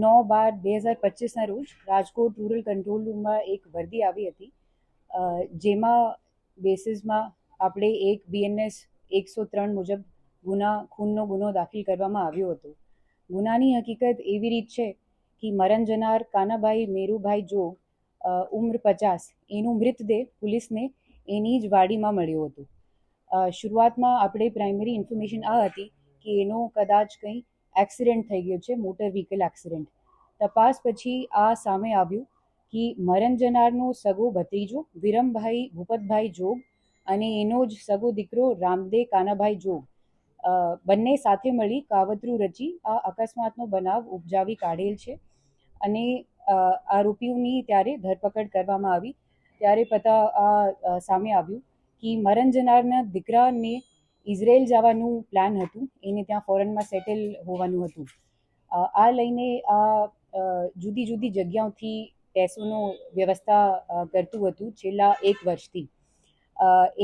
9/12/2025ના રોજ Rajkot rural control રૂમમાં એક વર્દી આવી હતી, જેમાં બેસિસમાં આપણે એક BNS 103 મુજબ ખૂનનો ગુનો દાખલ કરવામાં આવ્યો હતો. ગુનાની હકીકત એવી રીત છે કે મરણ જનાર કાનાભાઈ મેરુભાઈ જોગ, ઉંમર 50, એનું મૃતદેહ પોલીસને એની જ વાડીમાં મળ્યો હતો. શરૂઆતમાં આપણે પ્રાઇમરી ઇન્ફોર્મેશન આ હતી કે એનો કદાચ કંઈ એક્સિડન્ટ થઈ ગયો છે, મોટર વ્હીકલ એક્સિડન્ટ. તપાસ પછી આ સામે આવ્યું કે મરણ જનારનો સગો ભત્રીજો વિરમભાઈ ભૂપતભાઈ જોગ અને એનો જ સગો દીકરો રામદે કાનાભાઈ જોગ બંને સાથે મળી કાવતરું રચી આ અકસ્માતનો બનાવ ઉપજાવી કાઢેલ છે. અને આરોપીઓની ત્યારે ધરપકડ કરવામાં આવી. ત્યારે સામે આવ્યું કે મરણ જનારના દીકરાને ઇઝરાયલ જવાનું પ્લાન હતું, એને ત્યાં ફોરેનમાં સેટલ હોવાનું હતું. આ લઈને જુદી જુદી જગ્યાઓથી પૈસોનો વ્યવસ્થા કરતું હતું છેલ્લા 1 વર્ષથી.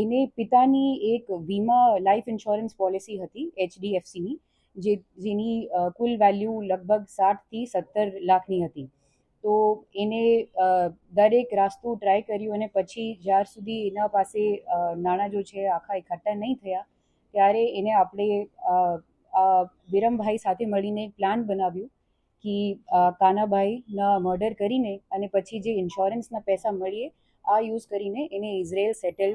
એને પિતાની એક વીમા લાઈફ ઇન્સ્યોરન્સ પોલિસી હતી HDFCની, જેની કુલ વેલ્યુ લગભગ 60 થી 70 લાખની હતી. તો એને દરેક રાસ્તો ટ્રાય કર્યું અને પછી જ્યાર સુધી એના પાસે નાણાં જો છે આખા એકઠા નહીં થયા, ત્યારે એને આપણે વિરમભાઈ સાથે મળીને પ્લાન બનાવ્યું કે કાનાભાઈના મર્ડર કરીને અને પછી જે ઇન્સ્યોરન્સના પૈસા મળીએ આ યુઝ કરીને એને ઇઝરાયલ સેટલ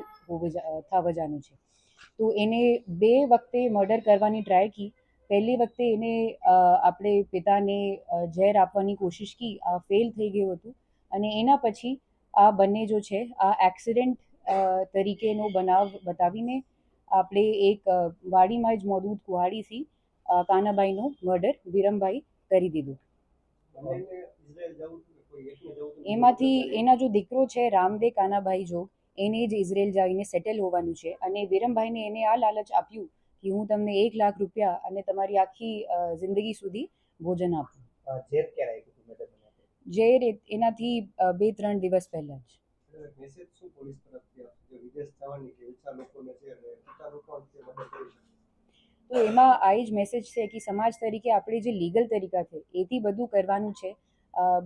થવા જવાનું છે. તો એને 2 વખતે મર્ડર કરવાની ટ્રાય કી. પહેલી વખતે એને આપણે પિતાને ઝેર આપવાની કોશિશ કી, આ ફેલ થઈ ગયું હતું. અને એના પછી આ બંને જો છે આ એક્સિડન્ટ તરીકેનો બનાવ બતાવીને આપણે એક વાડીમાં જ મોજૂદ કુહાડીથી કાનાભાઈનો મર્ડર વિરમભાઈ કરી દીધું. એમાંથી એના જો દીકરો છે રામદે કાનાભાઈ જોગ, એને જ ઇઝરાયલ જઈને સેટલ હોવાનું છે. અને વિરમભાઈને એને આ લાલચ આપ્યું કે હું તમને 1 લાખ રૂપિયા અને તમારી આખી જિંદગી સુધી ભોજન આપું. ઝેર એનાથી 2-3 દિવસ પહેલા જ. તો એમાં આ જ મેસેજ છે કે સમાજ તરીકે આપણે જે લીગલ તરીકા છે એથી બધું કરવાનું છે.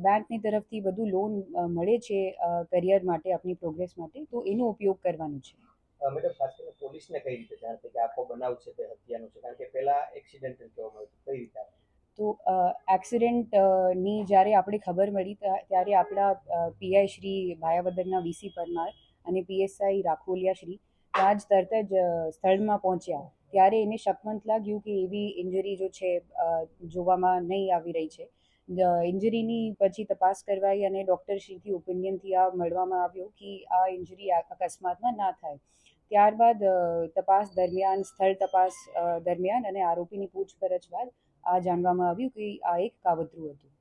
બેંકની તરફથી બધું લોન મળે છે કરિયર માટે, આપણી પ્રોગ્રેસ માટે, તો એનો ઉપયોગ કરવાનો છે. મેડમ, ખાસ કરીને પોલીસને કઈ રીતે જાણ થઈ કે આખો બનાવ છે તે હત્યાનો છે? કારણ કે પહેલા એક્સિડન્ટ કહેવામાં આવ્યું, કઈ રીતે? તો એક્સિડન્ટની જ્યારે આપણે ખબર મળી ત્યારે આપણા PI શ્રી ભાયાવદરના VC પરમાર અને PSI રાખોલિયા શ્રી ત્યાં જ તરત જ સ્થળમાં પહોંચ્યા. ત્યારે એને શકમંત લાગ્યું કે એવી ઇન્જરી જો છે જોવામાં નહીં આવી રહી છે. ઇન્જરીની પછી તપાસ કરવાઈ અને ડૉક્ટરશ્રીથી ઓપિનિયનથી આ મળવામાં આવ્યો કે આ ઇન્જરી અકસ્માતમાં ના થાય. ત્યારબાદ તપાસ દરમિયાન, સ્થળ તપાસ દરમિયાન અને આરોપીની પૂછપરછ બાદ આ જાણવામાં આવ્યું કે આ એક કાવતરું હતું.